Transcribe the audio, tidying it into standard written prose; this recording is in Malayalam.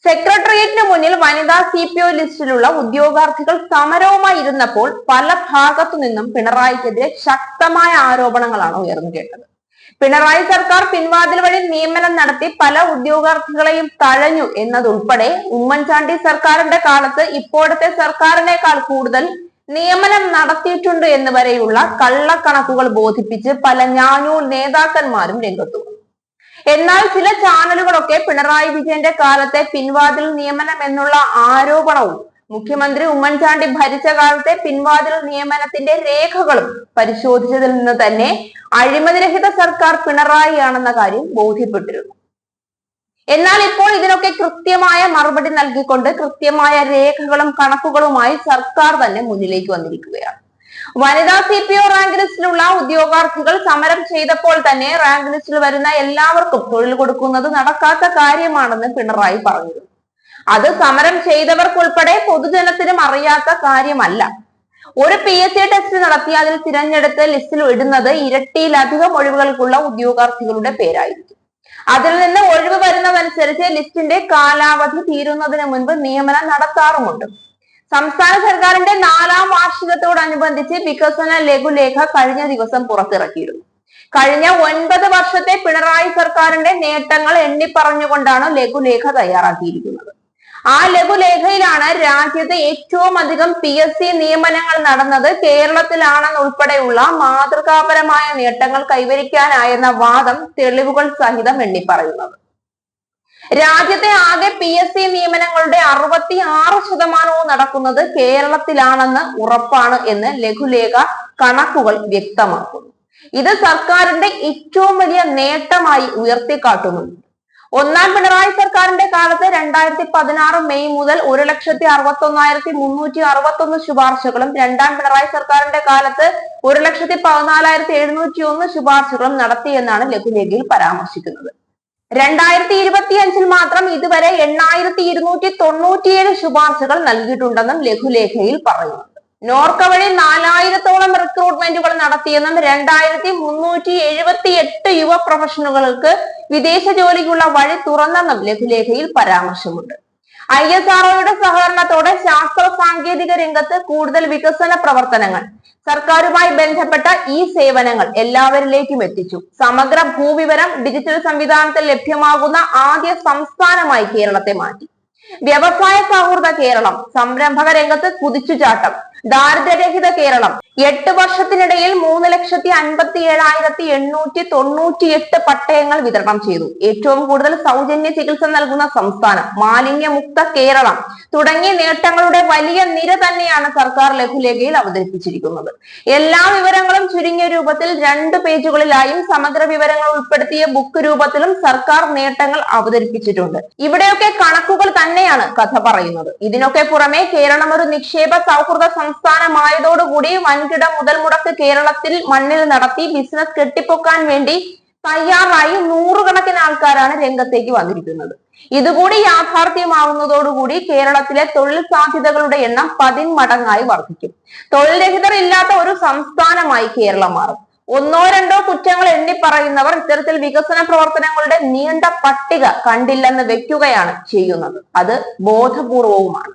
സെക്രട്ടേറിയറ്റിന് മുന്നിൽ വനിതാ CPO ലിസ്റ്റിലുള്ള ഉദ്യോഗാർത്ഥികൾ സമരവുമായി ഇരുന്നപ്പോൾ പല ഭാഗത്തു നിന്നും പിണറായിക്കെതിരെ ശക്തമായ ആരോപണങ്ങളാണ് ഉയർന്നു കേട്ടത്. പിണറായി സർക്കാർ പിൻവാതിൽ വഴി നിയമനം നടത്തി പല ഉദ്യോഗാർത്ഥികളെയും തഴഞ്ഞു എന്നതുൾപ്പെടെ ഉമ്മൻചാണ്ടി സർക്കാരിന്റെ കാലത്ത് ഇപ്പോഴത്തെ സർക്കാരിനേക്കാൾ കൂടുതൽ നിയമനം നടത്തിയിട്ടുണ്ട് എന്ന് വരെയുള്ള കള്ളക്കണക്കുകൾ ബോധിപ്പിച്ച് പല ഞാനൂൽ നേതാക്കന്മാരും രംഗത്തു വന്നു. എന്നാൽ ചില ചാനലുകളൊക്കെ പിണറായി വിജയന്റെ കാലത്തെ പിൻവാതിൽ നിയമനം എന്നുള്ള ആരോപണവും മുഖ്യമന്ത്രി ഉമ്മൻചാണ്ടി ഭരിച്ച കാലത്തെ പിൻവാതിൽ നിയമനത്തിന്റെ രേഖകളും പരിശോധിച്ചതിൽ നിന്ന് തന്നെ അഴിമതിരഹിത സർക്കാർ പിണറായിയാണെന്ന കാര്യം ബോധ്യപ്പെട്ടിരുന്നു. എന്നാൽ ഇപ്പോൾ ഇതിനൊക്കെ കൃത്യമായ മറുപടി നൽകിക്കൊണ്ട് കൃത്യമായ രേഖകളും കണക്കുകളുമായി സർക്കാർ തന്നെ മുന്നിലേക്ക് വന്നിരിക്കുകയാണ്. വനിതാ CPO റാങ്ക് ലിസ്റ്റിലുള്ള ഉദ്യോഗാർത്ഥികൾ സമരം ചെയ്തപ്പോൾ തന്നെ റാങ്ക് ലിസ്റ്റിൽ വരുന്ന എല്ലാവർക്കും തൊഴിൽ കൊടുക്കുന്നത് നടക്കാത്ത കാര്യമാണെന്ന് പിണറായി പറഞ്ഞു. അത് സമരം ചെയ്തവർക്കുൾപ്പെടെ പൊതുജനത്തിനും അറിയാത്ത കാര്യമല്ല. ഒരു PSC ടെസ്റ്റ് നടത്തി അതിൽ തിരഞ്ഞെടുത്ത് ലിസ്റ്റിൽ ഇടുന്നത് ഇരട്ടിയിലധികം ഒഴിവുകൾക്കുള്ള ഉദ്യോഗാർത്ഥികളുടെ പേരായിരിക്കും. അതിൽ നിന്ന് ഒഴിവ് വരുന്നതനുസരിച്ച് ലിസ്റ്റിന്റെ കാലാവധി തീരുന്നതിന് മുൻപ് നിയമനം നടത്താറുമുണ്ട്. സംസ്ഥാന സർക്കാരിന്റെ 4ാം വാർഷികത്തോടനുബന്ധിച്ച് വികസന ലഘുലേഖ കഴിഞ്ഞ ദിവസം പുറത്തിറക്കിയിരുന്നു. കഴിഞ്ഞ 9 വർഷത്തെ പിണറായി സർക്കാരിന്റെ നേട്ടങ്ങൾ എണ്ണിപ്പറഞ്ഞുകൊണ്ടാണ് ലഘുലേഖ തയ്യാറാക്കിയിരിക്കുന്നത്. ആ ലഘുലേഖയിലാണ് രാജ്യത്ത് ഏറ്റവും അധികം PSC നിയമനങ്ങൾ നടന്നത് കേരളത്തിലാണെന്നുൾപ്പെടെയുള്ള മാതൃകാപരമായ നേട്ടങ്ങൾ കൈവരിക്കാനായെന്ന വാദം തെളിവുകൾ സഹിതം എണ്ണിപ്പറയുന്നത്. രാജ്യത്തെ ആകെ PSC നിയമനങ്ങളുടെ 66% നടക്കുന്നത് കേരളത്തിലാണെന്ന് ഉറപ്പാണ് എന്ന് ലഘുലേഖ കണക്കുകൾ വ്യക്തമാക്കുന്നു. ഇത് സർക്കാരിന്റെ ഏറ്റവും വലിയ നേട്ടമായി ഉയർത്തിക്കാട്ടുന്നുണ്ട്. ഒന്നാം പിണറായി സർക്കാരിന്റെ കാലത്ത് 2016 മെയ് മുതൽ 1,61,361 ശുപാർശകളും 2ാം പിണറായി സർക്കാരിന്റെ കാലത്ത് 1,14,701 ശുപാർശകളും നടത്തിയെന്നാണ് ലഘുലേഖയിൽ പരാമർശിക്കുന്നത്. 2025 മാത്രം ഇതുവരെ 8,297 ശുപാർശകൾ നൽകിയിട്ടുണ്ടെന്നും ലഘുലേഖയിൽ പറയുന്നുണ്ട്. നോർക്ക വഴി 4000-ഓളം റിക്രൂട്ട്മെന്റുകൾ നടത്തിയെന്നും 2,378 യുവ പ്രൊഫഷണലുകൾക്ക് വിദേശ ജോലിക്കുള്ള വഴി തുറന്നെന്നും ലഘുലേഖയിൽ പരാമർശമുണ്ട്. ISROയുടെ സഹകരണത്തോടെ ശാസ്ത്ര സാങ്കേതിക രംഗത്ത് കൂടുതൽ വികസന പ്രവർത്തനങ്ങൾ, സർക്കാരുമായി ബന്ധപ്പെട്ട ഈ സേവനങ്ങൾ എല്ലാവരിലേക്കും എത്തിച്ചു. സമഗ്ര ഭൂവിവരം ഡിജിറ്റൽ സംവിധാനത്തിൽ ലഭ്യമാകുന്ന ആദ്യ സംസ്ഥാനമായി കേരളത്തെ മാറ്റി. വ്യവസായ സൗഹൃദ കേരളം, സംരംഭക രംഗത്ത് കുതിച്ചുചാട്ടം, ദാരിദ്ര്യരഹിത കേരളം. 8 വർഷത്തിനിടയിൽ 3,57,898 പട്ടയങ്ങൾ വിതരണം ചെയ്തു. ഏറ്റവും കൂടുതൽ സൗജന്യ ചികിത്സ നൽകുന്ന സംസ്ഥാനം, മാലിന്യമുക്ത കേരളം തുടങ്ങിയ നേട്ടങ്ങളുടെ വലിയ നിര തന്നെയാണ് സർക്കാർ ലഘുലേഖയിൽ അവതരിപ്പിച്ചിരിക്കുന്നത്. എല്ലാ വിവരങ്ങളും ചുരുങ്ങിയ രൂപത്തിൽ 2 പേജുകളിലായും സമഗ്ര വിവരങ്ങൾ ഉൾപ്പെടുത്തിയ ബുക്ക് രൂപത്തിലും സർക്കാർ നേട്ടങ്ങൾ അവതരിപ്പിച്ചിട്ടുണ്ട്. ഇവിടെയൊക്കെ കണക്കുകൾ തന്നെയാണ് കഥ പറയുന്നത്. ഇതിനൊക്കെ പുറമെ കേരളം ഒരു നിക്ഷേപ സൗഹൃദ സംസ്ഥാനമായതോടുകൂടി വൻകിട മുതൽ മുടക്ക് കേരളത്തിൽ മണ്ണിൽ നടത്തി ബിസിനസ് കെട്ടിപ്പൊക്കാൻ വേണ്ടി തയ്യാറായി നൂറുകണക്കിന് ആൾക്കാരാണ് രംഗത്തേക്ക് വന്നിരിക്കുന്നത്. ഇതുകൂടി യാഥാർത്ഥ്യമാവുന്നതോടുകൂടി കേരളത്തിലെ തൊഴിൽ സാധ്യതകളുടെ എണ്ണം 10 മടങ്ങായി വർദ്ധിക്കും. തൊഴിൽ രഹിതർ ഇല്ലാത്ത ഒരു സംസ്ഥാനമായി കേരളം മാറും. 1-2 കുറ്റങ്ങൾ എണ്ണിപ്പറയുന്നവർ ഇത്തരത്തിൽ വികസന പ്രവർത്തനങ്ങളുടെ നീണ്ട പട്ടിക കണ്ടില്ലെന്ന് വെക്കുകയാണ് ചെയ്യുന്നത്. അത് ബോധപൂർവവുമാണ്.